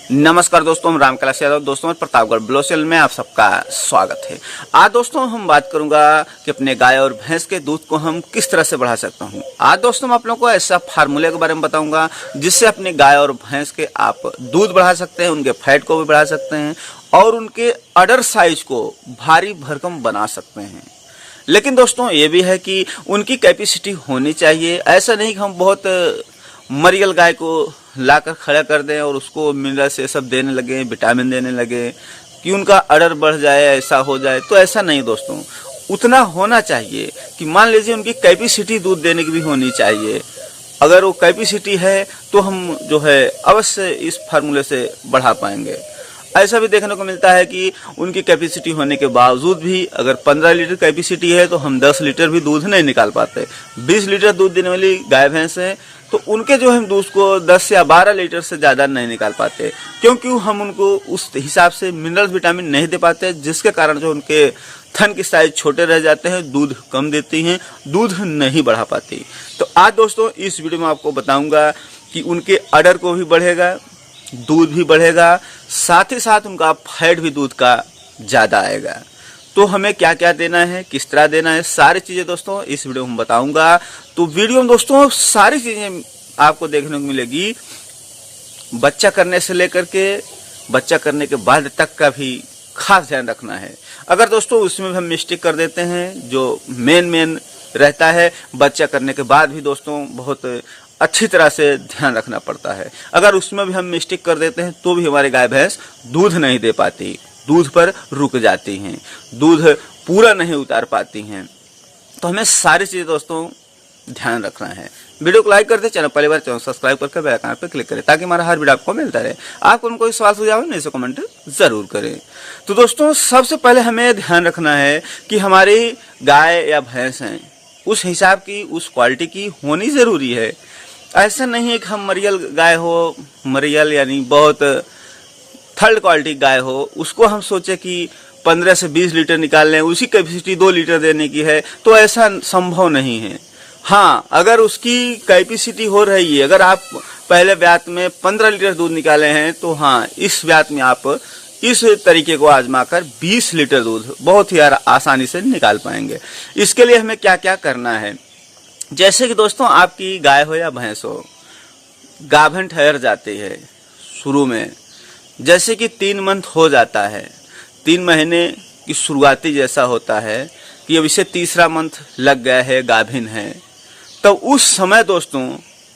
नमस्कार दोस्तों, हम राम कैलाश यादव दोस्तों प्रतापगढ़ ब्लोचल में आप सबका स्वागत है। आज दोस्तों हम बात करूंगा कि अपने गाय और भैंस के दूध को हम किस तरह से बढ़ा सकता हूं। आज दोस्तों मैं आप लोगों को ऐसा फार्मूले के बारे में बताऊंगा जिससे अपने गाय और भैंस के आप दूध बढ़ा सकते हैं, उनके फैट को भी बढ़ा सकते हैं और उनके अडर साइज को भारी भरकम बना सकते हैं। लेकिन दोस्तों ये भी है कि उनकी कैपेसिटी होनी चाहिए। ऐसा नहीं कि हम बहुत मरियल गाय को लाकर खड़ा कर दें और उसको मिनरल्स ये सब देने लगे, विटामिन देने लगे कि उनका अडर बढ़ जाए, ऐसा हो जाए। तो ऐसा नहीं दोस्तों, उतना होना चाहिए कि मान लीजिए उनकी कैपेसिटी दूध देने की भी होनी चाहिए। अगर वो कैपेसिटी है तो हम जो है अवश्य इस फार्मूले से बढ़ा पाएंगे। ऐसा भी देखने को मिलता है कि उनकी कैपेसिटी होने के बावजूद भी अगर 15 लीटर कैपेसिटी है तो हम 10 लीटर भी दूध नहीं निकाल पाते। 20 लीटर दूध देने वाली गाय भैंस है तो उनके जो हम दूध को 10 या 12 लीटर से ज़्यादा नहीं निकाल पाते, क्योंकि हम उनको उस हिसाब से मिनरल्स विटामिन नहीं दे पाते, जिसके कारण जो उनके थन की साइज छोटे रह जाते हैं, दूध कम देती हैं, दूध नहीं बढ़ा पाती। तो आज दोस्तों इस वीडियो में आपको बताऊंगा कि उनके अडर को भी बढ़ेगा, दूध भी बढ़ेगा, साथ ही साथ उनका फैट भी दूध का ज़्यादा आएगा। तो हमें क्या क्या देना है, किस तरह देना है, सारी चीज़ें दोस्तों इस वीडियो में बताऊंगा। तो वीडियो में दोस्तों सारी चीज़ें आपको देखने को मिलेगी, बच्चा करने से लेकर के बच्चा करने के बाद तक का भी खास ध्यान रखना है। अगर दोस्तों उसमें भी हम मिस्टेक कर देते हैं, जो मेन रहता है बच्चा करने के बाद भी दोस्तों बहुत अच्छी तरह से ध्यान रखना पड़ता है। अगर उसमें भी हम मिस्टेक कर देते हैं तो भी हमारे गाय भैंस दूध नहीं दे पाती, दूध पर रुक जाती हैं, दूध पूरा नहीं उतार पाती हैं। तो हमें सारी चीज़ें दोस्तों ध्यान रखना है। वीडियो को लाइक कर दे, चैनल पहली बार चैनल सब्सक्राइब करके बेल आइकन पर क्लिक करें ताकि हमारा हर वीडियो आपको मिलता रहे। आपको कोई सवाल सुझाव है नहीं तो कमेंट जरूर करें। तो दोस्तों सबसे पहले हमें ध्यान रखना है कि हमारी गाय या भैंस हैं उस हिसाब की, उस क्वालिटी की होनी ज़रूरी है। ऐसा नहीं है कि हम मरियल गाय हो, मरियल यानी बहुत थर्ड क्वालिटी गाय हो, उसको हम सोचे कि 15 से 20 लीटर निकाल लें, उसी कैपेसिटी 2 लीटर देने की है, तो ऐसा संभव नहीं है। हाँ, अगर उसकी कैपेसिटी हो रही है, अगर आप पहले ब्यात में 15 लीटर दूध निकाले हैं तो हाँ, इस ब्यात में आप इस तरीके को आजमाकर 20 लीटर दूध बहुत ही आसानी से निकाल पाएंगे। इसके लिए हमें क्या क्या करना है, जैसे कि दोस्तों आपकी गाय हो या भैंस हो, गाभिन ठहर जाती है शुरू में, जैसे कि 3 मंथ हो जाता है, 3 महीने की शुरुआती जैसा होता है कि अब इसे तीसरा मंथ लग गया है, गाभिन है, तो उस समय दोस्तों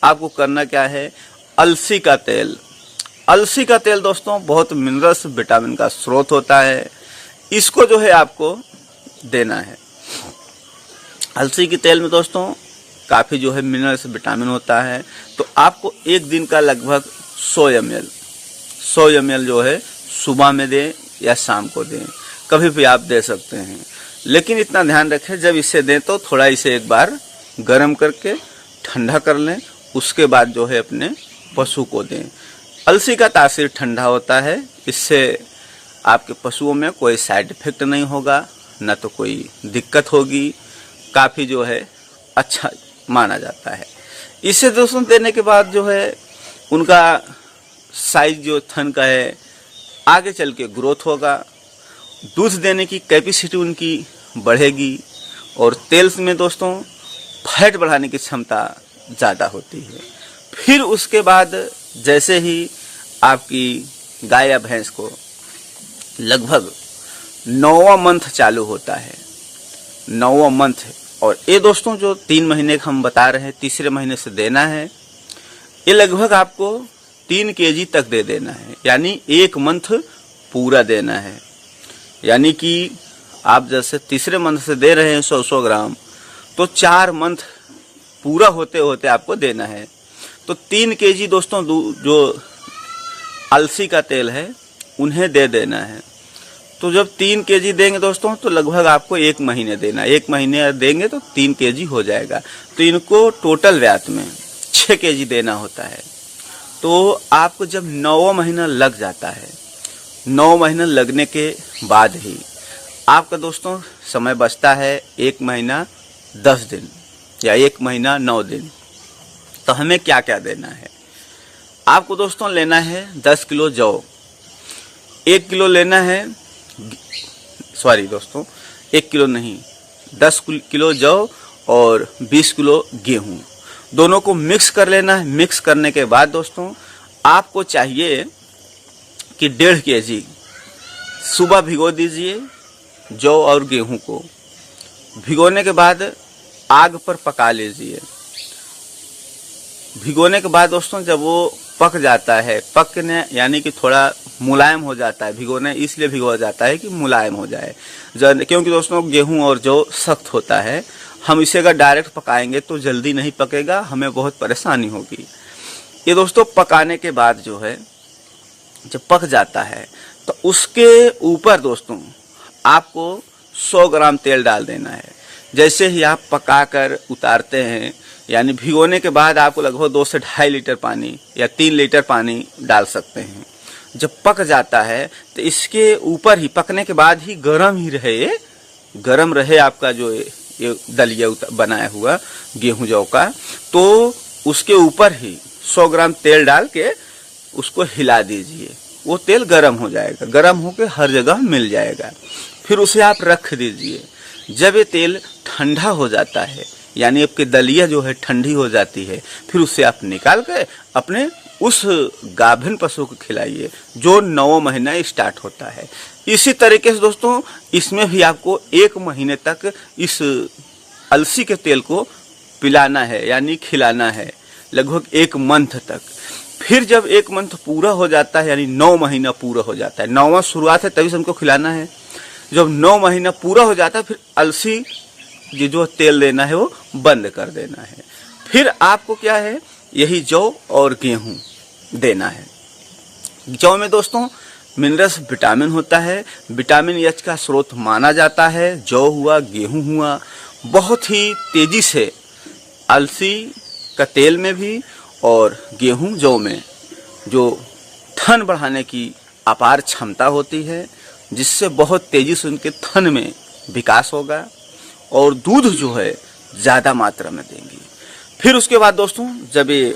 आपको करना क्या है, अलसी का तेल। अलसी का तेल दोस्तों बहुत मिनरल्स विटामिन का स्रोत होता है, इसको जो है आपको देना है। अलसी के तेल में दोस्तों काफ़ी जो है मिनरल्स विटामिन होता है। तो आपको एक दिन का लगभग 100 ml जो है सुबह में दें या शाम को दें, कभी भी आप दे सकते हैं। लेकिन इतना ध्यान रखें जब इसे दें तो थोड़ा इसे एक बार गर्म करके ठंडा कर लें, उसके बाद जो है अपने पशु को दें। अलसी का तासीर ठंडा होता है, इससे आपके पशुओं में कोई साइड इफेक्ट नहीं होगा, न तो कोई दिक्कत होगी, काफ़ी जो है अच्छा माना जाता है। इसे दोस्तों देने के बाद जो है उनका साइज जो थन का है आगे चल के ग्रोथ होगा, दूध देने की कैपेसिटी उनकी बढ़ेगी और तेल में दोस्तों फैट बढ़ाने की क्षमता ज़्यादा होती है। फिर उसके बाद जैसे ही आपकी गाय या भैंस को लगभग 9वां मंथ चालू होता है, 9वां मंथ, और ये दोस्तों जो 3 महीने का हम बता रहे हैं, तीसरे महीने से देना है, ये लगभग आपको 3 kg तक दे देना है, यानी 1 मंथ पूरा देना है। यानी कि आप जैसे तीसरे मंथ से दे रहे हैं 100 ग्राम, तो 4 मंथ पूरा होते होते आपको देना है। तो 3 kg दोस्तों जो अलसी का तेल है उन्हें दे देना है। तो जब 3 kg देंगे दोस्तों तो लगभग आपको 1 महीने देना है, 1 महीने देंगे तो 3 kg हो जाएगा। तो इनको टोटल व्यात में 6 kg देना होता है। तो आपको जब 9वां महीना लग जाता है, 9 महीना लगने के बाद ही आपका दोस्तों समय बचता है 1 महीना 10 दिन या 1 महीना 9 दिन। तो हमें क्या क्या देना है, आपको दोस्तों लेना है 10 किलो जौ, 1 किलो लेना है, सॉरी दोस्तों 1 किलो नहीं, 10 किलो जौ और 20 किलो गेहूं, दोनों को मिक्स कर लेना है। मिक्स करने के बाद दोस्तों आपको चाहिए कि 1.5 kg सुबह भिगो दीजिए जौ और गेहूं को। भिगोने के बाद आग पर पका लीजिए। भिगोने के बाद दोस्तों जब वो पक जाता है, पकने यानी कि थोड़ा मुलायम हो जाता है, भिगोने इसलिए भिगोया जाता है कि मुलायम हो जाए, क्योंकि दोस्तों गेहूं और जौ सख्त होता है। हम इसे अगर डायरेक्ट पकाएंगे तो जल्दी नहीं पकेगा, हमें बहुत परेशानी होगी। ये दोस्तों पकाने के बाद जो है जब पक जाता है तो उसके ऊपर दोस्तों आपको 100 ग्राम तेल डाल देना है। जैसे ही आप पकाकर उतारते हैं, यानी भिगोने के बाद आपको लगभग 2 से 2.5 लीटर पानी या 3 लीटर पानी डाल सकते हैं। जब पक जाता है तो इसके ऊपर ही, पकने के बाद ही गरम रहे आपका जो ये दलिया बनाया हुआ गेहूं जौ का, तो उसके ऊपर ही 100 ग्राम तेल डाल के उसको हिला दीजिए। वो तेल गरम हो जाएगा, गरम होके हर जगह मिल जाएगा। फिर उसे आप रख दीजिए। जब ये तेल ठंडा हो जाता है, यानी आपकी दलिया जो है ठंडी हो जाती है, फिर उसे आप निकाल के अपने उस गाभिन पशु को खिलाइए जो 9 महीना स्टार्ट होता है। इसी तरीके से दोस्तों इसमें भी आपको 1 महीने तक इस अलसी के तेल को पिलाना है, यानी खिलाना है, लगभग 1 मंथ तक। फिर जब 1 मंथ पूरा हो जाता है, यानी 9 महीना पूरा हो जाता है, 9वां शुरुआत है तभी से हमको खिलाना है। जब 9 महीना पूरा हो जाता है फिर अलसी ये जो तेल देना है वो बंद कर देना है। फिर आपको क्या है, यही जौ और गेहूं देना है। जौ में दोस्तों मिनरल्स विटामिन होता है, विटामिन एच का स्रोत माना जाता है। जौ हुआ, गेहूं हुआ, बहुत ही तेजी से अलसी का तेल में भी और गेहूं जौ में जो थन बढ़ाने की अपार क्षमता होती है, जिससे बहुत तेजी से उनके थन में विकास होगा और दूध जो है ज़्यादा मात्रा में देंगी। फिर उसके बाद दोस्तों जब ये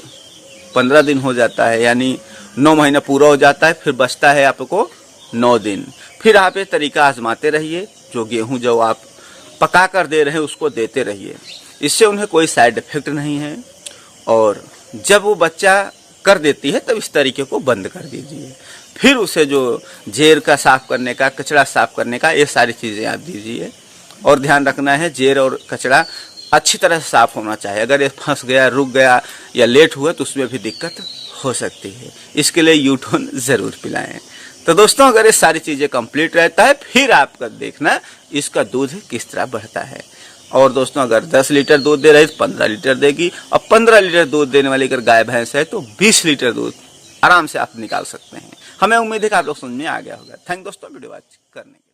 15 दिन हो जाता है, यानी 9 महीना पूरा हो जाता है, फिर बचता है आपको 9 दिन। फिर आप ये तरीका आजमाते रहिए, जो गेहूं जौ आप पका कर दे रहे हैं उसको देते रहिए। इससे उन्हें कोई साइड इफेक्ट नहीं है। और जब वो बच्चा कर देती है तब इस तरीके को बंद कर दीजिए। फिर उसे जो जेर का साफ करने का, कचरा साफ करने का, ये सारी चीज़ें आप दीजिए। और ध्यान रखना है जेर और कचरा अच्छी तरह से साफ होना चाहिए। अगर ये फंस गया, रुक गया या लेट हुआ तो उसमें भी दिक्कत हो सकती है। इसके लिए यूटोन ज़रूर पिलाएं। तो दोस्तों अगर ये सारी चीज़ें कंप्लीट रहता है फिर आपका देखना इसका दूध किस तरह बढ़ता है। और दोस्तों अगर 10 लीटर दूध दे रही है तो 15 लीटर देगी, और 15 लीटर दूध देने वाली अगर गाय भैंस है तो 20 लीटर दूध आराम से आप निकाल सकते हैं। हमें उम्मीद है कि आप लोग समझ में आ गया होगा। थैंक दोस्तों वीडियो वॉच करने के लिए।